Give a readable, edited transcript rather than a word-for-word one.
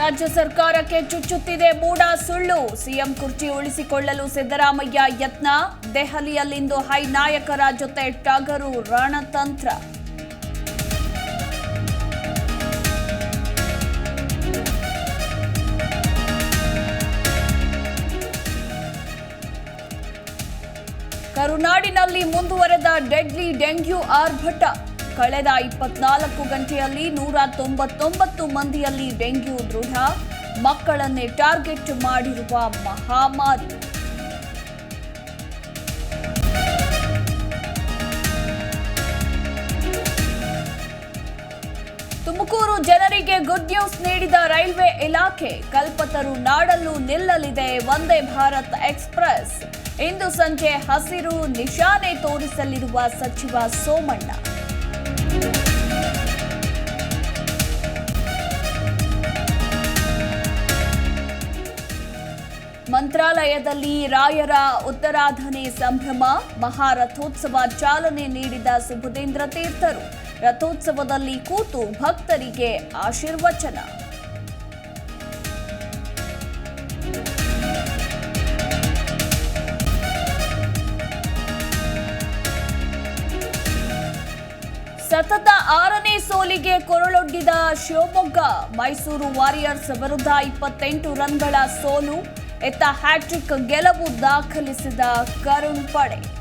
ರಾಜ್ಯ ಸರ್ಕಾರಕ್ಕೆ ಚುಚ್ಚುತ್ತಿದೆ ಮೂಡ ಸುಳ್ಳು. ಸಿಎಂ ಕುರ್ಚಿ ಉಳಿಸಿಕೊಳ್ಳಲು ಸಿದ್ದರಾಮಯ್ಯ ಯತ್ನ. ದೆಹಲಿಯಲ್ಲಿಂದು ಹೈ ನಾಯಕರ ಜೊತೆ ಟಗರು ರಣತಂತ್ರ. ಕರುನಾಡಿನಲ್ಲಿ ಮುಂದುವರೆದ ಡೆಡ್ಲಿ ಡೆಂಗ್ಯೂ ಆರ್ಭಟ. ಕಳೆದ 24 ಗಂಟೆಯಲ್ಲಿ 199 ಮಂದಿಯಲ್ಲಿ ಡೆಂಗ್ಯೂ ದೃಢ. ಮಕ್ಕಳನ್ನೇ ಟಾರ್ಗೆಟ್ ಮಾಡಿರುವ ಮಹಾಮಾರಿ. ತುಮಕೂರು ಜನರಿಗೆ ಗುಡ್ ನ್ಯೂಸ್ ನೀಡಿದ ರೈಲ್ವೆ ಇಲಾಖೆ. ಕಲ್ಪತರು ನಾಡಲ್ಲೂ ನಿಲ್ಲಲಿದೆ ವಂದೇ ಭಾರತ್ ಎಕ್ಸ್‌ಪ್ರೆಸ್. ಇಂದು ಸಂಜೆ ಹಸಿರು ನಿಶಾನೆ ತೋರಿಸಲಿರುವ ಸಚಿವ ಸೋಮಣ್ಣ. ಮಂತ್ರಾಲಯದಲ್ಲಿ ರಾಯರ ಉತ್ತರಾಧನೆ ಸಂಭ್ರಮ. ಮಹಾರಥೋತ್ಸವ ಚಾಲನೆ ನೀಡಿದ ಸುಬುಧೇಂದ್ರ ತೀರ್ಥರು. ರಥೋತ್ಸವದಲ್ಲಿ ಕೂತು ಭಕ್ತರಿಗೆ ಆಶೀರ್ವಚನ. ಸತತ 6ನೇ ಸೋಲಿಗೆ ಕೊರಳೊಡ್ಡಿದ ಶಿವಮೊಗ್ಗ. ಮೈಸೂರು ವಾರಿಯರ್ಸ್ ವಿರುದ್ಧ 28 ರನ್ಗಳ ಸೋಲು. ಎತ್ತ ಹ್ಯಾಟ್ರಿಕ್ ಗೆಲುವು ದಾಖಲಿಸಿದ ಕರುಣ್ ಪಡೆ.